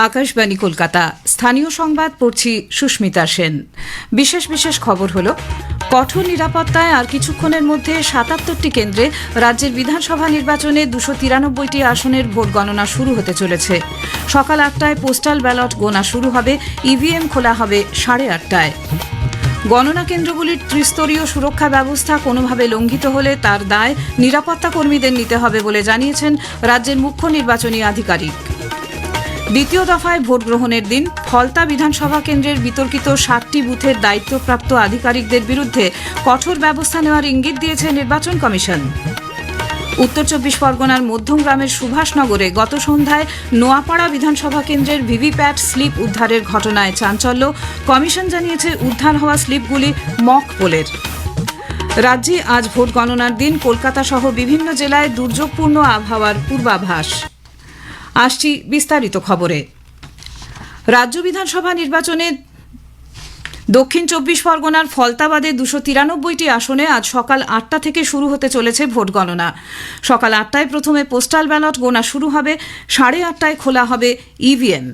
আকাশবাণী কলকাতা স্থানীয় সংবাদ পড়ছি সুস্মিতা সেন। বিশেষ খবর হলো কঠোর নিরাপত্তায় আর কিছুক্ষণের মধ্যে ৭৭টি কেন্দ্রে রাজ্যের বিধানসভা নির্বাচনে ২৯৩টি আসনের ভোট গণনা শুরু হতে চলেছে। সকাল ৮টায় পোস্টাল ব্যালট গোনা শুরু হবে, ইভিএম খোলা হবে ৮:৩০টায়। গণনা কেন্দ্রগুলির ত্রিস্তরীয় সুরক্ষা ব্যবস্থা কোনোভাবে লঙ্ঘিত হলে তার দায় নিরাপত্তা কর্মীদের নিতে হবে বলে জানিয়েছেন রাজ্যের মুখ্য নির্বাচনী আধিকারিক। দ্বিতীয় দফায় ভোট গ্রহণের দিন ফলতা বিধানসভা কেন্দ্রের বিতর্কিত ৬০টি বুথের দায়িত্বপ্রাপ্ত আধিকারিকদের বিরুদ্ধে কঠোর ব্যবস্থা নেওয়ার ইঙ্গিত দিয়েছে নির্বাচন কমিশন। উত্তর ২৪ পরগনার মধ্যমগ্রামের সুভাষনগরে গত সন্ধ্যায় নোয়াপাড়া বিধানসভা কেন্দ্রের ভিভিপ্যাট স্লিপ উদ্ধারের ঘটনায় চাঞ্চল্য। কমিশন জানিয়েছে উদ্ধার হওয়া স্লিপগুলি মক পোলের। রাজ্যে আজ ভোট গণনার দিন কলকাতা সহ বিভিন্ন জেলায় দুর্যোগপূর্ণ আবহাওয়ার পূর্বাভাস। আসছি বিস্তারিত খবরে। রাজ্য বিধানসভা নির্বাচনে দক্ষিণ ২৪ পরগনার ফলতাবাদে ২৯৩টি আসনে আজ সকাল ৮টা থেকে শুরু হতে চলেছে ভোট গণনা। সকাল ৮টায় প্রথমে পোস্টাল ব্যালট গোনা শুরু হবে, ৮:৩০টায় খোলা হবে ইভিএম।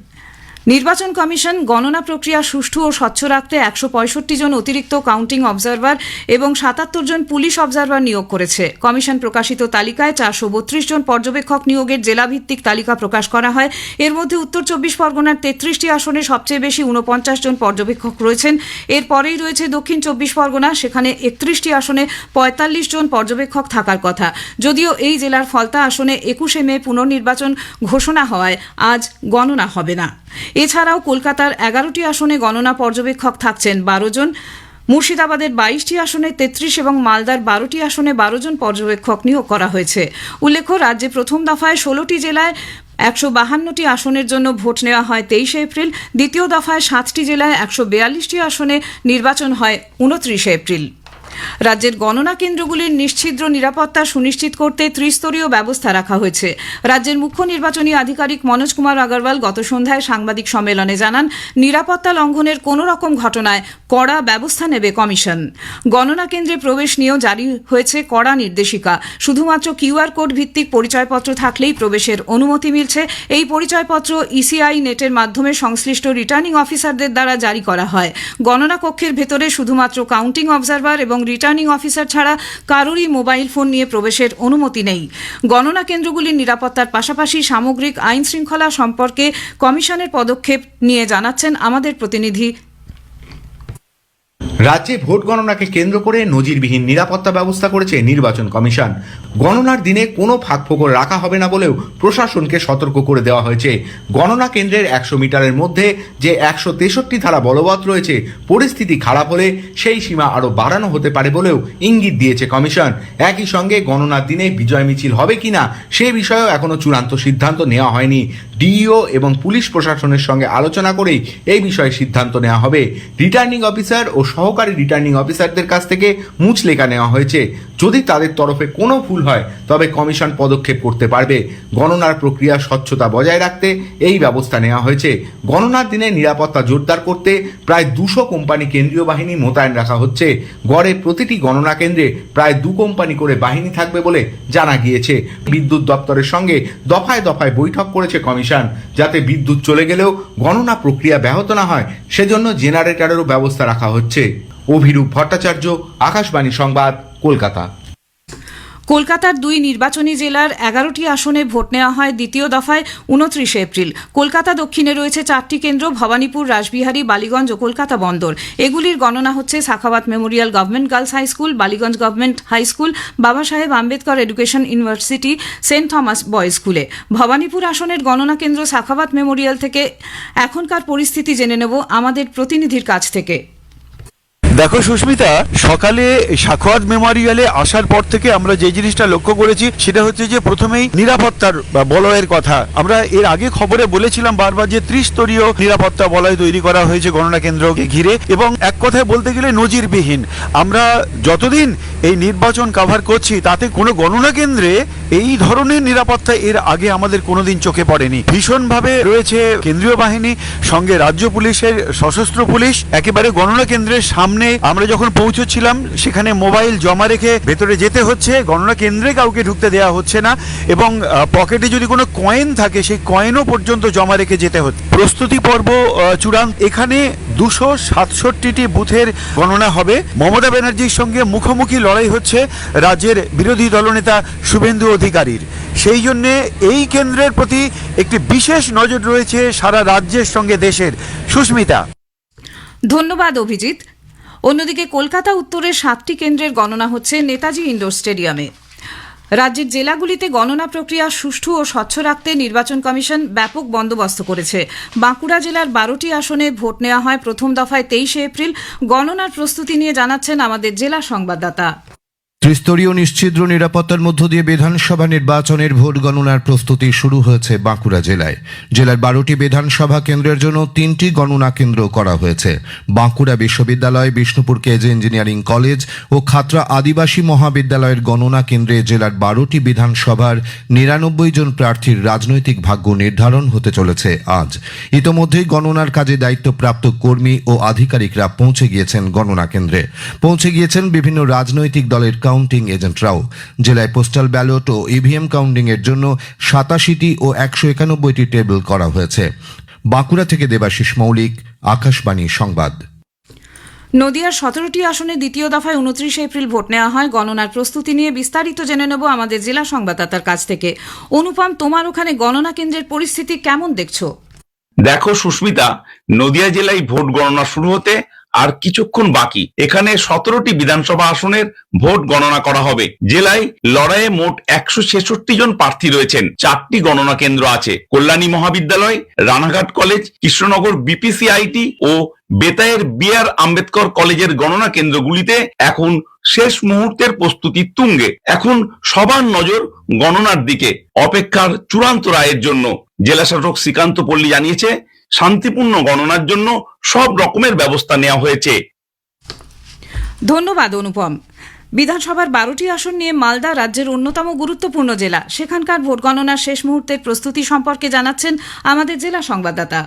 নির্বাচন কমিশন গণনা প্রক্রিয়া সুষ্ঠু ও স্বচ্ছ রাখতে ১৬৫ জন অতিরিক্ত কাউন্টিং অবজারভার এবং ৭৭ জন পুলিশ অবজারভার নিয়োগ করেছে। কমিশন প্রকাশিত তালিকায় ৪৩২ জন পর্যবেক্ষক নিয়োগের জেলাভিত্তিক তালিকা প্রকাশ করা হয়। এর মধ্যে উত্তর ২৪ পরগনার ৩৩টি আসনে সবচেয়ে বেশি ৪৯ জন পর্যবেক্ষক রয়েছেন। এরপরেই রয়েছে দক্ষিণ ২৪ পরগনা, সেখানে ৩১টি আসনে ৪৫ জন পর্যবেক্ষক থাকার কথা। যদিও এই জেলার ফলতা আসনে ২১শে মে পুনর্নির্বাচন ঘোষণা হওয়ায় আজ গণনা হবে না। এছাড়াও কলকাতার ১১টি আসনে গণনা পর্যবেক্ষক থাকছেন ১২ জন, মুর্শিদাবাদের ২২টি আসনে ৩৩ এবং মালদার ১২টি আসনে ১২ জন পর্যবেক্ষক নিয়োগ করা হয়েছে। উল্লেখ্য, রাজ্যে প্রথম দফায় ১৬টি জেলায় ১৫২টি আসনের জন্য ভোট নেওয়া হয় ২৩শে এপ্রিল। দ্বিতীয় দফায় ৭টি জেলায় ১৪২টি আসনে নির্বাচন হয় ২৯শে এপ্রিল। রাজ্যের গণনা কেন্দ্রগুলির নিশ্ছিদ্র নিরাপত্তা সুনিশ্চিত করতে ত্রিস্তরীয় ব্যবস্থা রাখা হয়েছে। রাজ্যের মুখ্য নির্বাচনী আধিকারিক মনোজ কুমার আগরওয়াল গত সন্ধ্যায় সাংবাদিক সম্মেলনে জানান, নিরাপত্তা লঙ্ঘনের কোনো রকম ঘটনায় কড়া ব্যবস্থা নেবে কমিশন। গণনা কেন্দ্রে প্রবেশ নিয়েও জারি হয়েছে কড়া নির্দেশিকা। শুধুমাত্র কিউআর কোড ভিত্তিক পরিচয়পত্র থাকলেই প্রবেশের অনুমতি মিলছে। এই পরিচয়পত্র ইসিআই নেটের মাধ্যমে সংশ্লিষ্ট রিটার্নিং অফিসারদের দ্বারা জারি করা হয়। গণনা কক্ষের ভেতরে শুধুমাত্র কাউন্টিং অবজারভার এবং রিটার্নিং অফিসার ছাড়া কারোরই মোবাইল ফোন নিয়ে প্রবেশের অনুমতি নেই। গণনা কেন্দ্রগুলির নিরাপত্তার পাশাপাশি সামগ্রিক আইন শৃঙ্খলা সম্পর্কে কমিশনের পদক্ষেপ নিয়ে জানাচ্ছেন আমাদের প্রতিনিধি। রাজ্যে ভোট গণনাকে কেন্দ্র করে নজিরবিহীন নিরাপত্তা ব্যবস্থা করেছে নির্বাচন কমিশন। গণনার দিনে কোনো ফাঁকফোকর রাখা হবে না বলেও প্রশাসনকে সতর্ক করে দেওয়া হয়েছে। গণনা কেন্দ্রের ১০০ মিটারের মধ্যে যে ১৬৩ ধারা বলবৎ রয়েছে, পরিস্থিতি খারাপ হলে সেই সীমা আরও বাড়ানো হতে পারে বলেও ইঙ্গিত দিয়েছে কমিশন। একই সঙ্গে গণনার দিনে বিজয় মিছিল হবে কিনা সে বিষয়েও এখনও চূড়ান্ত সিদ্ধান্ত নেওয়া হয়নি। ডিইও এবং পুলিশ প্রশাসনের সঙ্গে আলোচনা করেই এই বিষয়ে সিদ্ধান্ত নেওয়া হবে। রিটার্নিং অফিসার ও সহকারী রিটার্নিং অফিসারদের কাছ থেকে মুচলেখা নেওয়া হয়েছে। যদি তাদের তরফে কোনো ভুল হয় তবে কমিশন পদক্ষেপ করতে পারবে। গণনার প্রক্রিয়া স্বচ্ছতা বজায় রাখতে এই ব্যবস্থা নেওয়া হয়েছে। গণনার দিনে নিরাপত্তা জোরদার করতে প্রায় ২০০ কোম্পানি কেন্দ্রীয় বাহিনী মোতায়েন রাখা হচ্ছে। গড়ে প্রতিটি গণনা কেন্দ্রে প্রায় ২ কোম্পানি করে বাহিনী থাকবে বলে জানা গিয়েছে। বিদ্যুৎ দপ্তরের সঙ্গে দফায় দফায় বৈঠক করেছে কমিশন, যাতে বিদ্যুৎ চলে গেলেও গণনা প্রক্রিয়া ব্যাহত না হয় সেজন্য জেনারেটরেরও ব্যবস্থা রাখা হচ্ছে। অভিরূপ ভট্টাচার্য, আকাশবাণী সংবাদ, কলকাতা। কলকাতার ২ নির্বাচনী জেলার ১১টি আসনে ভোট নেওয়া হয় দ্বিতীয় দফায় ২৯শে এপ্রিল। কলকাতা দক্ষিণে রয়েছে ৪টি কেন্দ্র, ভবানীপুর, রাসবিহারী, বালিগঞ্জ ও কলকাতা বন্দর। এগুলির গণনা হচ্ছে Sakhawat memorial government girls high school, Ballygunge government high school, Baba Saheb Ambedkar education university, saint Thomas boys স্কুলে। ভবানীপুর আসনের গণনা কেন্দ্র সাখাওয়াত মেমোরিয়াল থেকে। এখনকার পরিস্থিতি জেনে নেব আমাদের প্রতিনিধির কাছ থেকে। দেখো সুস্মিতা, সকালে সাখাওয়াত মেমোরিয়ালে আসার পর থেকে আমরা যে জিনিসটা লক্ষ্য করেছি সেটা হচ্ছে যে প্রথমেই নিরাপত্তার বলয়ের কথা। আমরা এর আগে খবরে বলেছিলাম বারবার যে ত্রিস্তরীয় নিরাপত্তা বলয় তৈরি করা হয়েছে গণনা কেন্দ্রকে ঘিরে, এবং এক কথায় বলতে গেলে নজিরবিহীন। আমরা যতদিন এই নির্বাচন কভার করছি তাতে কোনো গণনা কেন্দ্রে এই ধরনের নিরাপত্তা এর আগে আমাদের কোনোদিন চোখে পড়েনি। ভীষণভাবে রয়েছে কেন্দ্রীয় বাহিনী, সঙ্গে রাজ্য পুলিশের সশস্ত্র পুলিশ। একেবারে গণনা কেন্দ্রের সামনে জন্য আমরা যখন পৌঁছচ্ছিলাম সেখানে মোবাইল জমা রেখে ভেতরে যেতে হচ্ছে, গণনা কেন্দ্রে কাউকে ঢুকতে দেওয়া হচ্ছে না, এবং পকেটে যদি কোনো কয়েন থাকে সেই কয়েনও পর্যন্ত জমা রেখে যেতে হচ্ছে। প্রস্তুতি পর্ব চূড়ান্ত। এখানে 267টি বুথের গণনা হবে। মমতা ব্যানার্জির সঙ্গে মুখোমুখি লড়াই হচ্ছে রাজ্যের বিরোধী দলনেতা শুভেন্দু অধিকারীর। সেই জন্যে এই কেন্দ্রের প্রতি একটি বিশেষ নজর রয়েছে সারা রাজ্যের সঙ্গে দেশের। সুস্মিতা। ধন্যবাদ অভিজিৎ। অন্যদিকে কলকাতা উত্তরের 7টি কেন্দ্রের গণনা হচ্ছে নেতাজি ইন্ডোর স্টেডিয়ামে। রাজ্যের জেলাগুলিতে গণনা প্রক্রিয়া সুষ্ঠু ও স্বচ্ছ রাখতে নির্বাচন কমিশন ব্যাপক বন্দোবস্ত করেছে। বাঁকুড়া জেলার 12টি আসনে ভোট নেওয়া হয় প্রথম দফায় 23 এপ্রিল। গণনার প্রস্তুতি নিয়ে জানাচ্ছেন আমাদের জেলা সংবাদদাতা। ত্রিস্তরীয় নিশ্ছিদ্র নিরাপত্তার মধ্য দিয়ে বিধানসভা নির্বাচনের ভোট গণনার প্রস্তুতি শুরু হয়েছে বাঁকুড়া জেলায়। জেলার 12টি বিধানসভা কেন্দ্রের জন্য 3টি গণনা কেন্দ্র করা হয়েছে। বাঁকুড়া বিশ্ববিদ্যালয়, বিষ্ণুপুর কেজে ইঞ্জিনিয়ারিং কলেজ ও খাতড়া আদিবাসী মহাবিদ্যালয়ের গণনা কেন্দ্রে জেলার 12টি বিধানসভার 99 জন প্রার্থীর রাজনৈতিক ভাগ্য নির্ধারণ হতে চলেছে আজ। ইতোমধ্যেই গণনার কাজে দায়িত্বপ্রাপ্ত কর্মী ও আধিকারিকরা পৌঁছে গিয়েছেন গণনা কেন্দ্রে। পৌঁছে গিয়েছেন বিভিন্ন রাজনৈতিক দলের কাউন্টিং এজেন্টরাও। জেলায় পোস্টাল ব্যালট ও ইভিএম কাউন্টিং এর জন্য 87টি ও 191টি টেবিল করা হয়েছে। বাঁকুড়া থেকে দেবাশিস মৌলিক, আকাশবাণী সংবাদ। নদিয়ার 17টি আসনে দ্বিতীয় দফায় 29 এপ্রিল ভোট নেওয়া হয়। গণনার প্রস্তুতি নিয়ে বিস্তারিত জেনে নেব আমাদের জেলা সংবাদদাতার কাছ থেকে। অনুপম, তোমার ওখানে গণনা কেন্দ্রের পরিস্থিতি কেমন দেখছো? দেখো সুস্মিতা, নদিয়া জেলায় ভোট গণনা শুরু হতে আর কিছুক্ষণ বাকি। এখানে 17টি বিধানসভা আসনের ভোট গণনা করা হবে। জেলায় লড়াইয়ে মোট 166 জন প্রার্থী রয়েছেন। 4টি গণনা কেন্দ্র আছে। কল্যাণী মহাবিদ্যালয়, রানাঘাট কলেজ, কৃষ্ণনগর বিপিসিআইটি ও বেতায়ের বি.আর. আম্বেদকর কলেজের গণনা কেন্দ্রগুলিতে এখন শেষ মুহূর্তের প্রস্তুতি তুঙ্গে। এখন সবার নজর গণনার দিকে, অপেক্ষার চূড়ান্ত রায়ের জন্য। জেলা শাসক শ্রীকান্ত পল্লী জানিয়েছে, শান্তিপূর্ণ গণনার জন্য সব রকমের ব্যবস্থা নেওয়া হয়েছে। ধন্যবাদ অনুপম। বিধানসভার 12টি আসন নিয়ে মালদা রাজ্যের অন্যতম গুরুত্বপূর্ণ জেলা। সেখানকার ভোট গণনার শেষ মুহূর্তের প্রস্তুতি সম্পর্কে জানাচ্ছেন আমাদের জেলা সংবাদদাতা।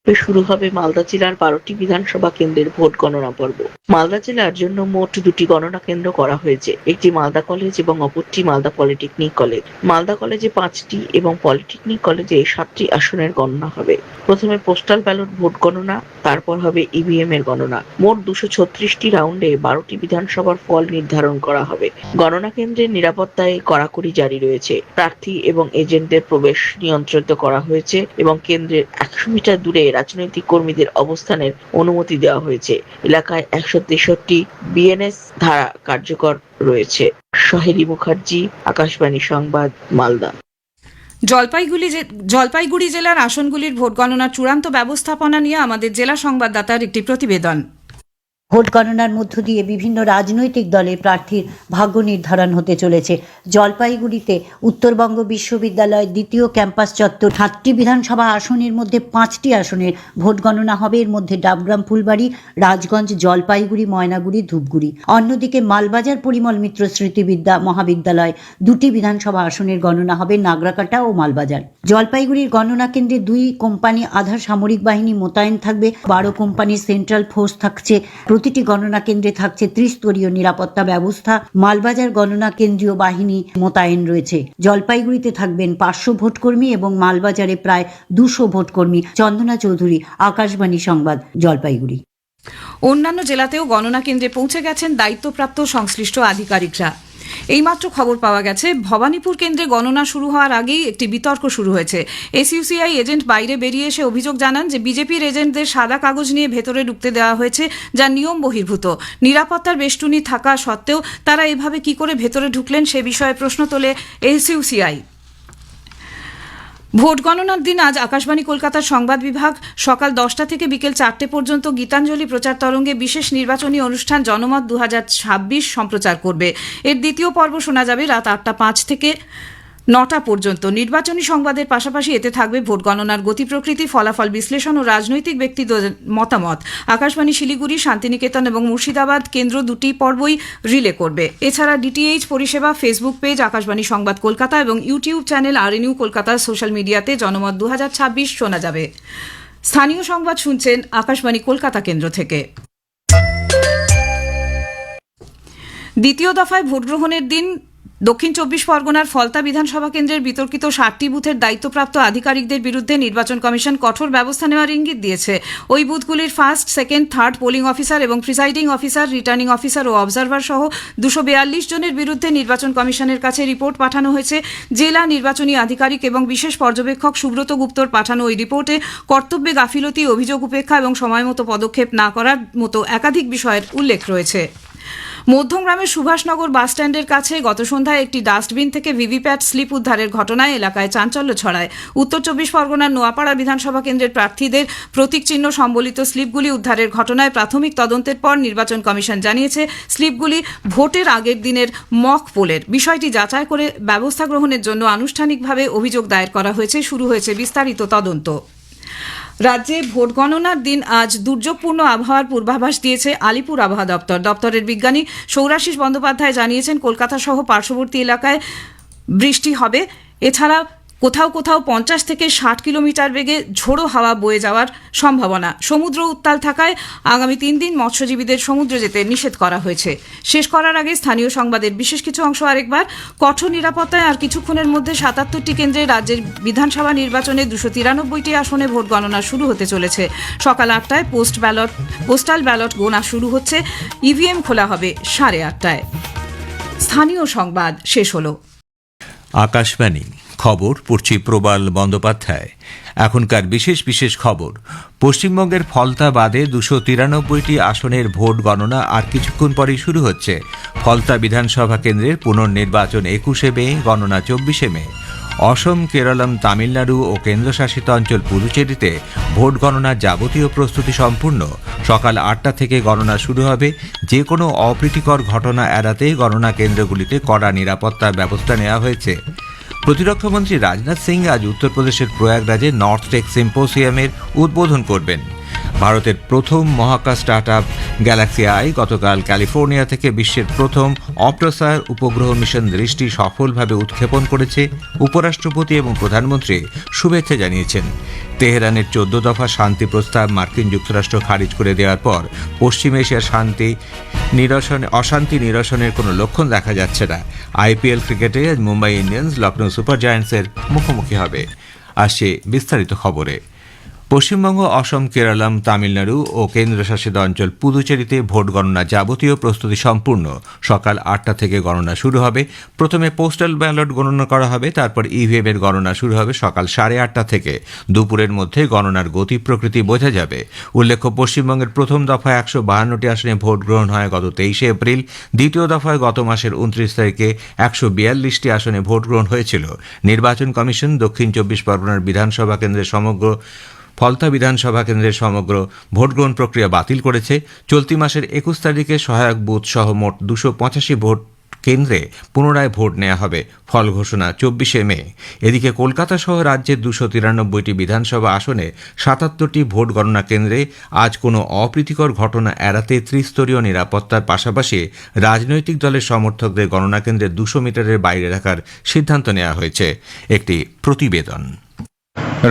শুরু হবে মালদা জেলার 12টি বিধানসভা কেন্দ্রের ভোট গণনা পর্ব। মালদা জেলার জন্য মোট 2টি গণনা কেন্দ্র করা হয়েছে। একটি মালদা কলেজ এবং অপরটি মালদা পলিটেকনিক কলেজ। মালদা কলেজে 5টি এবং পলিটেকনিক কলেজে 7টি আসনের গণনা হবে। প্রথমে পোস্টাল ব্যালট ভোট গণনা, তারপর হবে ইভিএম এর গণনা। মোট 236টি রাউন্ডে 12টি বিধানসভার ফল নির্ধারণ করা হবে। গণনা কেন্দ্রের নিরাপত্তায় কড়াকড়ি জারি রয়েছে। প্রার্থী এবং এজেন্টদের প্রবেশ নিয়ন্ত্রিত করা হয়েছে এবং কেন্দ্রের 100 মিটার দূরে রাজনৈতিক কর্মীদের অবস্থানের অনুমতি দেওয়া হয়েছে। এলাকায় 163টি বিএনএস ধারা কার্যকর রয়েছে। সহেলি মুখার্জি, আকাশবাণী সংবাদ, মালদা। জলপাইগুড়ি জেলার আসনগুলির ভোট গণনার চূড়ান্ত ব্যবস্থাপনা নিয়ে আমাদের জেলা সংবাদদাতার একটি প্রতিবেদন। ভোট গণনার মধ্য দিয়ে বিভিন্ন রাজনৈতিক দলের প্রার্থীর ভাগ্য নির্ধারণ হতে চলেছে। জলপাইগুড়িতে উত্তরবঙ্গ বিশ্ববিদ্যালয় দ্বিতীয় ক্যাম্পাস চত্বর 7টি বিধানসভা আসনের মধ্যে 5টি আসনের ভোট গণনা হবে। এর মধ্যে ডাবগ্রাম, ফুলবাড়ি, রাজগঞ্জ, জলপাইগুড়ি, ময়নাগুড়ি, ধূপগুড়ি। অন্যদিকে মালবাজার পরিমল মিত্র স্মৃতিবিদ্যা মহাবিদ্যালয় 2টি বিধানসভা আসনের গণনা হবে, নাগরাকাটা ও মালবাজার। জলপাইগুড়ির গণনা কেন্দ্রে 2 কোম্পানি আধা সামরিক বাহিনী মোতায়েন থাকবে। 12 কোম্পানির সেন্ট্রাল ফোর্স থাকছে। প্রতিটি গণনা কেন্দ্রে থাকছে ত্রিস্তরীয় নিরাপত্তা ব্যবস্থা। মালবাজার গণনা কেন্দ্রীয় বাহিনী মোতায়েন রয়েছে। জলপাইগুড়িতে থাকবেন 500 ভোটকর্মী এবং মালবাজারে প্রায় 200 ভোটকর্মী। চন্দনা চৌধুরী, আকাশবাণী সংবাদ, জলপাইগুড়ি। অন্যান্য জেলাতেও গণনা কেন্দ্রে পৌঁছে গেছেন দায়িত্বপ্রাপ্ত সংশ্লিষ্ট আধিকারিকরা। এইমাত্র খবর পাওয়া গেছে, ভবানীপুর কেন্দ্রে গণনা শুরু হওয়ার আগেই একটি বিতর্ক শুরু হয়েছে। এসইউসিআই এজেন্ট বাইরে বেরিয়ে এসে অভিযোগ জানান যে বিজেপির এজেন্টদের সাদা কাগজ নিয়ে ভেতরে ঢুকতে দেওয়া হয়েছে, যা নিয়ম বহির্ভূত। নিরাপত্তার বেষ্টনী থাকা সত্ত্বেও তারা এভাবে কি করে ভেতরে ঢুকলেন সে বিষয়ে প্রশ্ন তোলে এসইউসিআই। ভোট গণনার দিন আজ আকাশবাণী কলকাতার সংবাদ বিভাগ সকাল 10টা থেকে বিকেল 4টে পর্যন্ত গীতাঞ্জলি প্রচার তরঙ্গে বিশেষ নির্বাচনী অনুষ্ঠান জনমত 2026 সম্প্রচার করবে। এর দ্বিতীয় পর্ব শোনা যাবে রাত 8টা 5 থেকে 9টা পর্যন্ত। নির্বাচনী সংবাদের পাশাপাশি এতে থাকবে ভোট গণনার গতি প্রকৃতি, ফলাফল বিশ্লেষণ ও রাজনৈতিক ব্যক্তিদের মতামত। আকাশবাণী শিলিগুড়ি, শান্তিনিকেতন এবং মুর্শিদাবাদ কেন্দ্র 2টি পর্বই রিলে করবে। এছাড়া ডিটিএইচ পরিষেবা, ফেসবুক পেজ আকাশবাণী সংবাদ কলকাতা এবং ইউটিউব চ্যানেল আরএনইউ কলকাতার সোশ্যাল মিডিয়াতে জনমত 2026 শোনা যাবে। স্থানীয় সংবাদ শুনছেন আকাশবাণী কলকাতা কেন্দ্র থেকে। দ্বিতীয় দফায় ভোট গ্রহণের দিন দক্ষিণ চব্বিশ পরগনার ফলতা বিধানসভা কেন্দ্রের বিতর্কিত 60টি বুথের দায়িত্বপ্রাপ্ত আধিকারিকদের বিরুদ্ধে নির্বাচন কমিশন কঠোর ব্যবস্থা নেওয়ার ইঙ্গিত দিয়েছে। ওই বুথগুলির first, second, third polling officer এবং প্রিসাইডিং অফিসার, রিটার্নিং অফিসার ও অবজারভার সহ 242 জনের বিরুদ্ধে নির্বাচন কমিশনের কাছে রিপোর্ট পাঠানো হয়েছে। জেলা নির্বাচনী আধিকারিক এবং বিশেষ পর্যবেক্ষক সুব্রত গুপ্তর পাঠানো ওই রিপোর্টে কর্তব্যে গাফিলতি, অভিযোগ উপেক্ষা এবং সময়মতো পদক্ষেপ না করার মতো একাধিক বিষয়ের উল্লেখ রয়েছে। মধ্যমগ্রামের সুভাষনগর বাসস্ট্যান্ডের কাছে গত সন্ধ্যায় একটি ডাস্টবিন থেকে ভিভিপ্যাট স্লিপ উদ্ধারের ঘটনায় এলাকায় চাঞ্চল্য ছড়ায়। উত্তর চব্বিশ পরগনার নোয়াপাড়া বিধানসভা কেন্দ্রের প্রার্থীদের প্রতীক চিহ্ন সম্বলিত স্লিপগুলি উদ্ধারের ঘটনায় প্রাথমিক তদন্তের পর নির্বাচন কমিশন জানিয়েছে স্লিপগুলি ভোটের আগের দিনের মক পোলের। বিষয়টি যাচাই করে ব্যবস্থা গ্রহণের জন্য আনুষ্ঠানিকভাবে অভিযোগ দায়ের করা হয়েছে। শুরু হয়েছে বিস্তারিত তদন্ত। রাজ্যে ভোট গণনার দিন আজ দুর্যোগপূর্ণ আবহাওয়ার পূর্বাভাস দিয়েছে আলিপুর আবহাওয়া দপ্তর। দপ্তরের বিজ্ঞানী সৌরাশিস বন্দ্যোপাধ্যায় জানিয়েছেন কলকাতা সহ পার্শ্ববর্তী এলাকায় বৃষ্টি হবে। এছাড়া কোথাও কোথাও 50 থেকে 60 কিলোমিটার বেগে ঝোড়ো হাওয়া বয়ে যাওয়ার সম্ভাবনা। সমুদ্র উত্তাল থাকায় আগামী 3 দিন মৎস্যজীবীদের সমুদ্রে যেতে নিষেধ করা হয়েছে। শেষ করার আগে স্থানীয় সংবাদের বিশেষ কিছু অংশ আরেকবার। কঠোর নিরাপত্তায় আর কিছুক্ষণের মধ্যে 77টি কেন্দ্রে রাজ্যের বিধানসভা নির্বাচনে 293টি আসনে ভোট গণনা শুরু হতে চলেছে। সকাল 8টায় পোস্টাল ব্যালট গোনা শুরু হচ্ছে। ইভিএম খোলা হবে 8:30টায়। স্থানীয় সংবাদ শেষ হলো। আকাশবাণী খবর পড়ছি প্রবাল বন্দ্যোপাধ্যায়। এখনকার বিশেষ খবর। পশ্চিমবঙ্গের ফলতা বাদে 293টি আসনের ভোট গণনা আর কিছুক্ষণ পরেই শুরু হচ্ছে। ফলতা বিধানসভা কেন্দ্রের পুনর্নির্বাচন 21শে মে, গণনা 24শে মে। অসম, কেরলম, তামিলনাড়ু ও কেন্দ্রশাসিত অঞ্চল পুদুচেরিতে ভোট গণনার যাবতীয় প্রস্তুতি সম্পূর্ণ। সকাল 8টা থেকে গণনা শুরু হবে। যে কোনো অপ্রীতিকর ঘটনা এড়াতে গণনা কেন্দ্রগুলিতে কড়া নিরাপত্তার ব্যবস্থা নেওয়া হয়েছে। প্রতিরক্ষামন্ত্রী রাজনাথ সিং আজ উত্তরপ্রদেশের প্রয়াগরাজে নর্থ টেক সিম্পোসিয়ামের উদ্বোধন করবেন। ভারতের প্রথম মহাকাশ স্টার্টআপ গ্যালাক্সি আই গতকাল ক্যালিফোর্নিয়া থেকে বিশ্বের প্রথম অপ্রসার উপগ্রহ মিশন দৃষ্টি সফলভাবে উৎক্ষেপণ করেছে। উপরাষ্ট্রপতি এবং প্রধানমন্ত্রী শুভেচ্ছা জানিয়েছেন। তেহরানের 14 দফা শান্তি প্রস্তাব মার্কিন যুক্তরাষ্ট্র খারিজ করে দেওয়ার পর পশ্চিম এশিয়ার অশান্তি নিরসনের কোনো লক্ষণ দেখা যাচ্ছে না। আইপিএল ক্রিকেটে আজ মুম্বাই ইন্ডিয়ান্স লখনৌ সুপার জায়ান্টসের মুখোমুখি হবে। আসছে বিস্তারিত খবরে। পশ্চিমবঙ্গ, অসম, কেরলম, তামিলনাড়ু ও কেন্দ্রশাসিত অঞ্চল পুদুচেরিতে ভোট গণনা যাবতীয় প্রস্তুতি সম্পূর্ণ। সকাল 8টা থেকে গণনা শুরু হবে। প্রথমে পোস্টাল ব্যালট গণনা করা হবে, তারপর ইভিএম এর গণনা শুরু হবে সকাল 8:30 থেকে। দুপুরের মধ্যে গণনার গতি প্রকৃতি বোঝা যাবে। উল্লেখ্য, পশ্চিমবঙ্গের প্রথম দফায় 152টি আসনে ভোট গ্রহণ হয় গত 23শে এপ্রিল। দ্বিতীয় দফায় গত মাসের 29 তারিখে 142টি আসনে ভোট গ্রহণ হয়েছিল। নির্বাচন কমিশন দক্ষিণ চব্বিশ পরগনার বিধানসভা কেন্দ্রের ফলতা বিধানসভা কেন্দ্রের সমগ্র ভোটগ্রহণ প্রক্রিয়া বাতিল করেছে। চলতি মাসের 21 তারিখে সহায়ক বুথ সহ মোট 285 ভোট কেন্দ্রে পুনরায় ভোট নেওয়া হবে। ফল ঘোষণা 24শে মে। এদিকে কলকাতা সহ রাজ্যের 293টি বিধানসভা আসনে 77টি ভোট গণনা কেন্দ্রে আজ কোনো অপ্রীতিকর ঘটনা এড়াতে ত্রিস্তরীয় নিরাপত্তার পাশাপাশি রাজনৈতিক দলের সমর্থকদের গণনা কেন্দ্রে 200 মিটারের বাইরে রাখার সিদ্ধান্ত নেওয়া হয়েছে। একটি প্রতিবেদন।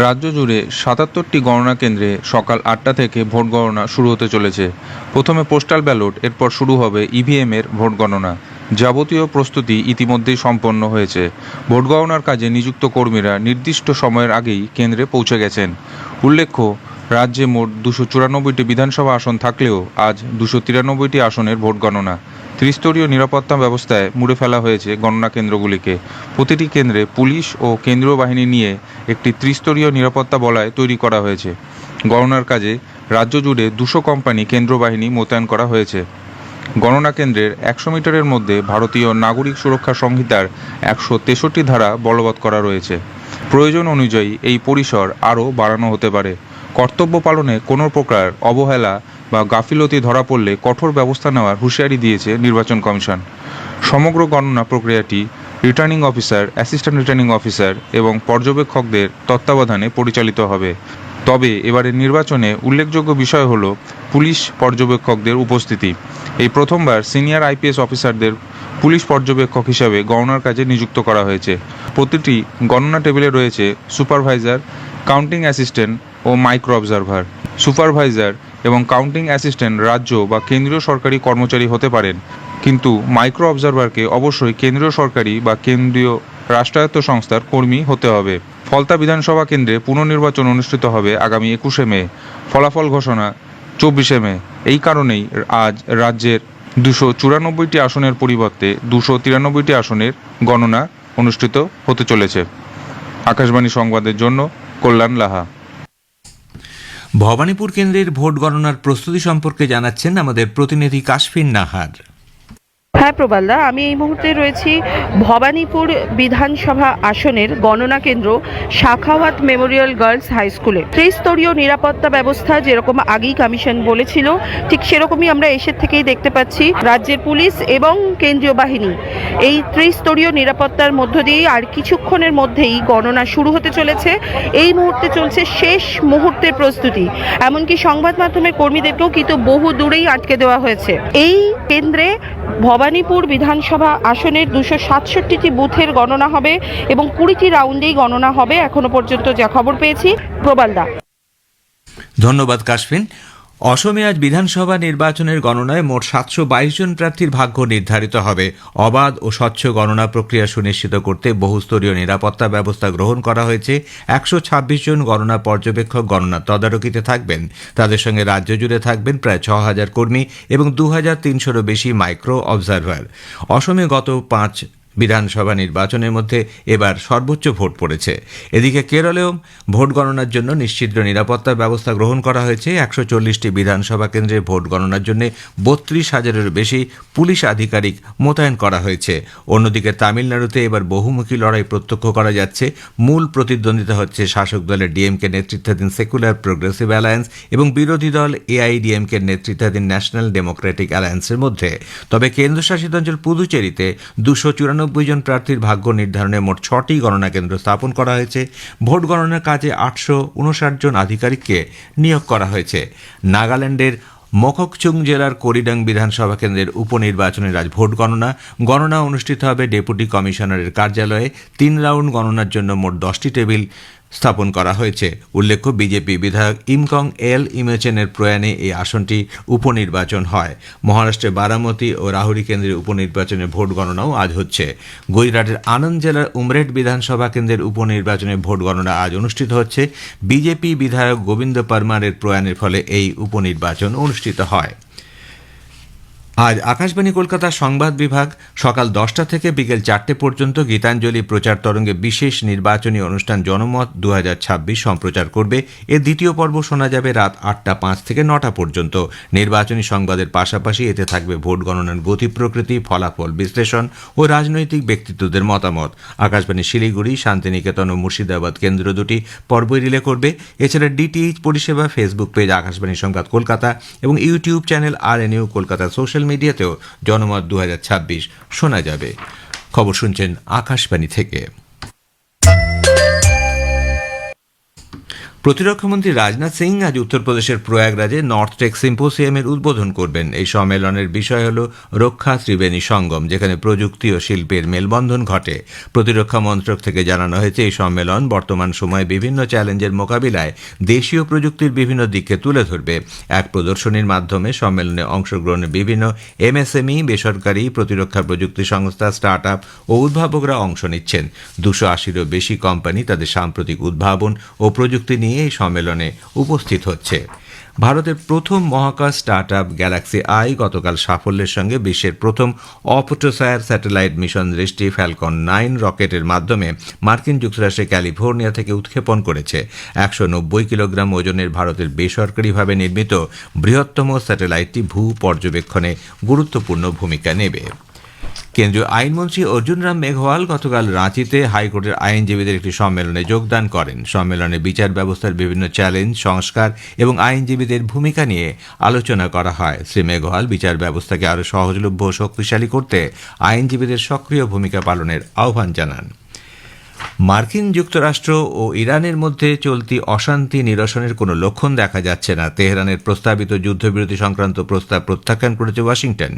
রাজ্য জুড়ে 77টি গণনা কেন্দ্রে সকাল 8টা থেকে ভোট গণনা শুরু হতে চলেছে। প্রথমে পোস্টাল ব্যালট, এরপর শুরু হবে ইভিএম এর ভোট গণনা। যাবতীয় প্রস্তুতি ইতিমধ্যেই সম্পন্ন হয়েছে। ভোট গণনার কাজে নিযুক্ত কর্মীরা নির্দিষ্ট সময়ের আগেই কেন্দ্রে পৌঁছে গেছেন। উল্লেখ্য, রাজ্যে মোট 294টি বিধানসভা আসন থাকলেও আজ 293টি আসনের ভোট গণনা। ত্রিস্তরীয় নিরাপত্তা ব্যবস্থায় মুড়ে ফেলা হয়েছে গণনা কেন্দ্রগুলিকে। প্রতিটি কেন্দ্রে পুলিশ ও কেন্দ্রীয় বাহিনী নিয়ে একটি ত্রিস্তরীয় নিরাপত্তা বলয় তৈরি করা হয়েছে। গণনার কাজে রাজ্য জুড়ে 200 কোম্পানি কেন্দ্র বাহিনী মোতায়েন করা হয়েছে। গণনা কেন্দ্রের 100 মিটারের মধ্যে ভারতীয় নাগরিক সুরক্ষা সংহিতার 163 ধারা বলবৎ করা রয়েছে। প্রয়োজন অনুযায়ী এই পরিসর আরও বাড়ানো হতে পারে। কর্তব্য পালনে কোনো প্রকার অবহেলা বা গাফিলতি ধরা পড়লে কঠোর ব্যবস্থা নেওয়ার হুঁশিয়ারি দিয়েছে নির্বাচন কমিশন। সমগ্র গণনা প্রক্রিয়াটি returning officer, assistant returning officer এবং পর্যবেক্ষকদের তত্ত্বাবধানে পরিচালিত হবে। তবে এবারের নির্বাচনে উল্লেখযোগ্য বিষয় হল পুলিশ পর্যবেক্ষকদের উপস্থিতি। এই প্রথমবার সিনিয়র আইপিএস অফিসারদের পুলিশ পর্যবেক্ষক হিসাবে গণনার কাজে নিযুক্ত করা হয়েছে। প্রতিটি গণনা টেবিলে রয়েছে সুপারভাইজার, কাউন্টিং অ্যাসিস্ট্যান্ট ও মাইক্রো অবজারভার। সুপারভাইজার এবং কাউন্টিং অ্যাসিস্ট্যান্ট রাজ্য বা কেন্দ্রীয় সরকারি কর্মচারী হতে পারেন। কিন্তু মাইক্রো অবজারভারকে অবশ্যই কেন্দ্রীয় সরকারি বা কেন্দ্রীয় রাষ্ট্রায়ত্ত সংস্থার কর্মী হতে হবে। ফলতা বিধানসভা কেন্দ্রে পুনর্নির্বাচন অনুষ্ঠিত হবে আগামী 21শে মে, ফলাফল ঘোষণা 24শে মে। এই কারণেই আজ রাজ্যের 294টি আসনের পরিবর্তে 293টি আসনের গণনা অনুষ্ঠিত হতে চলেছে। আকাশবাণী সংবাদের জন্য কল্যাণ লাহা। ভবানীপুর কেন্দ্রের ভোট গণনার প্রস্তুতি সম্পর্কে জানাচ্ছেন আমাদের প্রতিনিধি কাশফিন নাহার। হ্যাঁ প্রবালদা, আমি এই মুহূর্তে রয়েছি ভবানীপুর বিধানসভা আসনের গণনা কেন্দ্র শাখাওয়াত মেমোরিয়াল গার্লস হাই স্কুলে। ত্রিস্তরীয় নিরাপত্তা ব্যবস্থা যেরকম আগেই কমিশন বলেছিল, ঠিক সেরকমই আমরা এসে থেকেই দেখতে পাচ্ছি রাজ্যের পুলিশ এবং কেন্দ্রীয় বাহিনী এই ত্রিস্তরীয় নিরাপত্তার মধ্য দিয়েই আর কিছুক্ষণের মধ্যেই গণনা শুরু হতে চলেছে। এই মুহূর্তে চলছে শেষ মুহূর্তের প্রস্তুতি, এমনকি সংবাদ মাধ্যমের কর্মীদেরকেও কিন্তু বহু দূরেই আটকে দেওয়া হয়েছে। এই কেন্দ্রে ভবানীপুর বিধানসভা আসনের 267টি বুথের গণনা হবে এবং 20টি রাউন্ডেই গণনা হবে এখনো পর্যন্ত যা খবর পেয়েছি। প্রবালদা, ধন্যবাদ কাশফিন। অসমে আজ বিধানসভা নির্বাচনের গণনায় মোট 722 জন প্রার্থীর ভাগ্য নির্ধারিত হবে। অবাধ ও স্বচ্ছ গণনা প্রক্রিয়া সুনিশ্চিত করতে বহুস্তরীয় নিরাপত্তা ব্যবস্থা গ্রহণ করা হয়েছে। 126 জন গণনা পর্যবেক্ষক গণনা তদারকিতে থাকবেন। তাদের সঙ্গে রাজ্য জুড়ে থাকবেন প্রায় 6000 কর্মী এবং 2300-এরও বেশি মাইক্রো অবজারভার। অসমে গত 5 বিধানসভা নির্বাচনের মধ্যে এবার সর্বোচ্চ ভোট পড়েছে। এদিকে কেরলেও ভোট গণনার জন্য নিশ্চিদ্র নিরাপত্তা ব্যবস্থা গ্রহণ করা হয়েছে। 140টি বিধানসভা কেন্দ্রে ভোট গণনার জন্য 32,000-এরও বেশি পুলিশ আধিকারিক মোতায়েন করা হয়েছে। অন্যদিকে তামিলনাড়ুতে এবার বহুমুখী লড়াই প্রত্যক্ষ করা যাচ্ছে। মূল প্রতিদ্বন্দ্বিতা হচ্ছে শাসক দলের ডিএমকে নেতৃত্বাধীন সেকুলার প্রোগ্রেসিভ অ্যালায়েন্স এবং বিরোধী দল এআইডিএমকে নেতৃত্বাধীন ন্যাশনাল ডেমোক্রেটিক অ্যালায়েন্সের মধ্যে। তবে কেন্দ্রশাসিত অঞ্চল পুদুচেরিতে 294 জন প্রার্থীর ভাগ্য নির্ধারণে মোট 6টি গণনা কেন্দ্র স্থাপন করা হয়েছে। ভোট গণনার কাজে 859 জন আধিকারিককে নিয়োগ করা হয়েছে। নাগাল্যান্ডের মককচুং জেলার করিডাং বিধানসভা কেন্দ্রের উপনির্বাচনের আজ ভোট গণনা অনুষ্ঠিত হবে ডেপুটি কমিশনারের কার্যালয়ে। 3 রাউন্ড গণনার জন্য মোট 10টি টেবিল স্থাপন করা হয়েছে। উল্লেখ্য, বিজেপি বিধায়ক ইমকং এল ইমেচেনের প্রয়াণে এই আসনটি উপনির্বাচন হয়। মহারাষ্ট্রে বারামতি ও রাহুরি কেন্দ্রের উপনির্বাচনের ভোট গণনাও আজ হচ্ছে। গুজরাটের আনন্দ জেলার উমরেড বিধানসভা কেন্দ্রের উপনির্বাচনের ভোট গণনা আজ অনুষ্ঠিত হচ্ছে। বিজেপি বিধায়ক গোবিন্দ পারমারের প্রয়াণের ফলে এই উপনির্বাচন অনুষ্ঠিত হয়। আজ আকাশবাণী কলকাতার সংবাদ বিভাগ সকাল 10টা থেকে বিকেল 4টে পর্যন্ত গীতাঞ্জলি প্রচার তরঙ্গে বিশেষ নির্বাচনী অনুষ্ঠান জনমত 2026 সম্প্রচার করবে। এর দ্বিতীয় পর্ব শোনা যাবে রাত 8টা 5 থেকে 9টা পর্যন্ত। নির্বাচনী সংবাদের পাশাপাশি এতে থাকবে ভোট গণনার গতি প্রকৃতি, ফলাফল বিশ্লেষণ ও রাজনৈতিক ব্যক্তিত্বদের মতামত। আকাশবাণী শিলিগুড়ি, শান্তিনিকেতন ও মুর্শিদাবাদ কেন্দ্র দুটি পর্বই রিলে করবে। এছাড়া ডিটিএইচ পরিষেবা, ফেসবুক পেজ আকাশবাণী সংবাদ কলকাতা এবং YouTube channel RNU Kolkata social মিডিয়াতেও জনমত 2026 শোনা যাবে। খবর শুনছেন আকাশবাণী থেকে। প্রতিরক্ষামন্ত্রী রাজনাথ সিং আজ উত্তরপ্রদেশের প্রয়াগরাজে নর্থ টেক সিম্পোসিয়ামের উদ্বোধন করবেন। এই সম্মেলনের বিষয় হল রক্ষা ত্রিবেণী সঙ্গম, যেখানে প্রযুক্তি ও শিল্পের মেলবন্ধন ঘটে। প্রতিরক্ষা মন্ত্রক থেকে জানানো হয়েছে, এই সম্মেলন বর্তমান সময়ে বিভিন্ন চ্যালেঞ্জের মোকাবিলায় দেশীয় প্রযুক্তির বিভিন্ন দিককে তুলে ধরবে। এক প্রদর্শনীর মাধ্যমে সম্মেলনে অংশগ্রহণে বিভিন্ন MSME, বেসরকারি প্রতিরক্ষা প্রযুক্তি সংস্থা, স্টার্ট আপ ও উদ্ভাবকরা অংশ নিচ্ছেন। 280-রও বেশি কোম্পানি তাদের সাম্প্রতিক উদ্ভাবন ও প্রযুক্তি নিয়ে এই সম্মেলনে উপস্থিত হচ্ছে। ভারতের প্রথম মহাকাশ স্টার্টআপ গ্যালাক্সি আই গতকাল সাফল্যের সঙ্গে বিশ্বের প্রথম অপটোসায়ার স্যাটেলাইট মিশন দৃষ্টি ফ্যালকন 9 রকেটের মাধ্যমে মার্কিন যুক্তরাষ্ট্রের ক্যালিফোর্নিয়া থেকে উৎক্ষেপণ করেছে। 190 কিলোগ্রাম ওজনের ভারতের বেসরকারিভাবে নির্মিত বৃহত্তম স্যাটেলাইটটি ভূ পর্যবেক্ষণে গুরুত্বপূর্ণ ভূমিকা নেবে। কেন্দ্রীয় আইনমন্ত্রী অর্জুন রাম মেঘওয়াল গতকাল রাঁচিতে হাইকোর্টের আইনজীবীদের একটি সম্মেলনে যোগদান করেন। সম্মেলনে বিচার ব্যবস্থার বিভিন্ন চ্যালেঞ্জ, সংস্কার এবং আইনজীবীদের ভূমিকা নিয়ে আলোচনা করা হয়। শ্রী মেঘওয়াল বিচার ব্যবস্থাকে আরও সহজলভ্য ও শক্তিশালী করতে আইনজীবীদের সক্রিয় ভূমিকা পালনের আহ্বান জানান। মার্কিন যুক্তরাষ্ট্র ও ইরানের মধ্যে চলতি অশান্তি নিরসনের কোনো লক্ষণ দেখা যাচ্ছে না। তেহরানের প্রস্তাবিত যুদ্ধবিরতি সংক্রান্ত প্রস্তাব প্রত্যাখ্যান করেছে ওয়াশিংটন।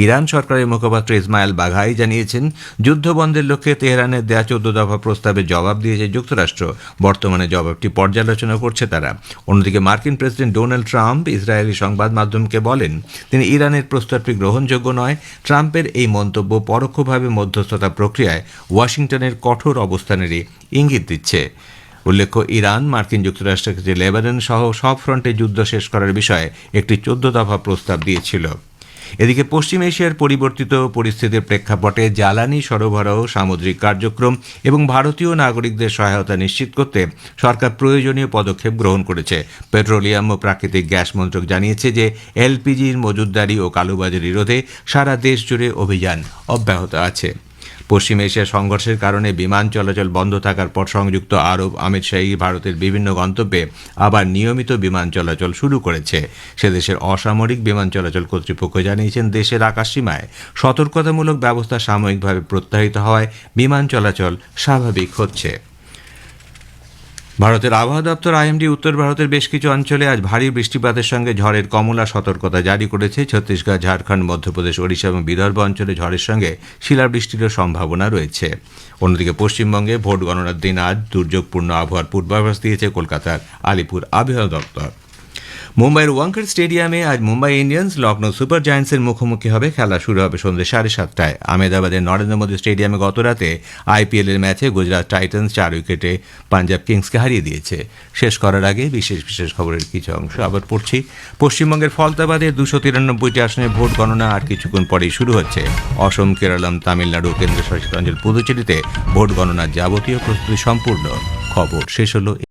ইরান সরকারের মুখপাত্র ইসমাইল বাঘাই জানিয়েছেন, যুদ্ধ বন্ধের লক্ষ্যে তেহরানের দেয়া 14 দফা প্রস্তাবের জবাব দিয়েছে যুক্তরাষ্ট্র। বর্তমানে জবাবটি পর্যালোচনা করছে তারা। অন্যদিকে মার্কিন প্রেসিডেন্ট ডোনাল্ড ট্রাম্প ইসরায়েলি সংবাদ মাধ্যমকে বলেন, তিনি ইরানের প্রস্তাবটি গ্রহণযোগ্য নয়। ট্রাম্পের এই মন্তব্য পরোক্ষভাবে মধ্যস্থতা প্রক্রিয়ায় ওয়াশিংটনের কঠোর অবস্থানেরই ইঙ্গিত দিচ্ছে। উল্লেখ্য, ইরান মার্কিন যুক্তরাষ্ট্রের কাছে লেবানন সহ সব ফ্রন্টে যুদ্ধ শেষ করার বিষয়ে একটি 14 দফা প্রস্তাব দিয়েছিল। এদিকে পশ্চিম এশিয়ার পরিবর্তিত পরিস্থিতির প্রেক্ষাপটে জ্বালানি সরবরাহ, সামুদ্রিক কার্যক্রম এবং ভারতীয় নাগরিকদের সহায়তা নিশ্চিত করতে সরকার প্রয়োজনীয় পদক্ষেপ গ্রহণ করেছে। পেট্রোলিয়াম ও প্রাকৃতিক গ্যাস মন্ত্রক জানিয়েছে যে এলপিজির মজুতদারি ও কালোবাজারি রোধে সারা দেশ জুড়ে অভিযান অব্যাহত আছে। পশ্চিম এশিয়ার সংঘর্ষের কারণে বিমান চলাচল বন্ধ থাকার পর সংযুক্ত আরব আমিরশাহী ভারতের বিভিন্ন গন্তব্যে আবার নিয়মিত বিমান চলাচল শুরু করেছে। সে দেশের অসামরিক বিমান চলাচল কর্তৃপক্ষ জানিয়েছেন, দেশের আকাশসীমায় সতর্কতামূলক ব্যবস্থা সাময়িকভাবে প্রত্যাহিত হওয়ায় বিমান চলাচল স্বাভাবিক হচ্ছে। ভারতের আবহাওয়া দপ্তর আইএমডি উত্তর ভারতের বেশ কিছু অঞ্চলে আজ ভারী বৃষ্টিপাতের সঙ্গে ঝড়ের কমলা সতর্কতা জারি করেছে। ছত্তিশগড়, ঝাড়খণ্ড, মধ্যপ্রদেশ, ওড়িশা এবং বিদর্ভ অঞ্চলে ঝড়ের সঙ্গে শিলাবৃষ্টিরও সম্ভাবনা রয়েছে। অন্যদিকে পশ্চিমবঙ্গে ভোট গণনার দিন আজ দুর্যোগপূর্ণ আবহাওয়ার পূর্বাভাস দিয়েছে কলকাতার আলিপুর আবহাওয়া দপ্তর। মুম্বাইয়ের ওয়াংখেড়ে স্টেডিয়ামে আজ মুম্বাই ইন্ডিয়ান্স লখনৌ সুপার জায়ান্টসের মুখোমুখি হবে। খেলা শুরু হবে সন্ধ্যে 7:30টায়। আহমেদাবাদের নরেন্দ্র মোদী স্টেডিয়ামে গতরাতে আইপিএলের ম্যাচে গুজরাট টাইটান্স 4 উইকেটে পাঞ্জাব কিংসকে হারিয়ে দিয়েছে। শেষ করার আগে বিশেষ খবরের কিছু অংশ আবার পড়ছি। পশ্চিমবঙ্গের ফলতাবাদে 293টি আসনে ভোট গণনা আর কিছুক্ষণ পরেই শুরু হচ্ছে। অসম, কেরালাম, তামিলনাড়ু, কেন্দ্রশাসিত অঞ্চল পুদুচেরিতে ভোট গণনার যাবতীয় প্রস্তুতি সম্পূর্ণ। খবর শেষ হলো।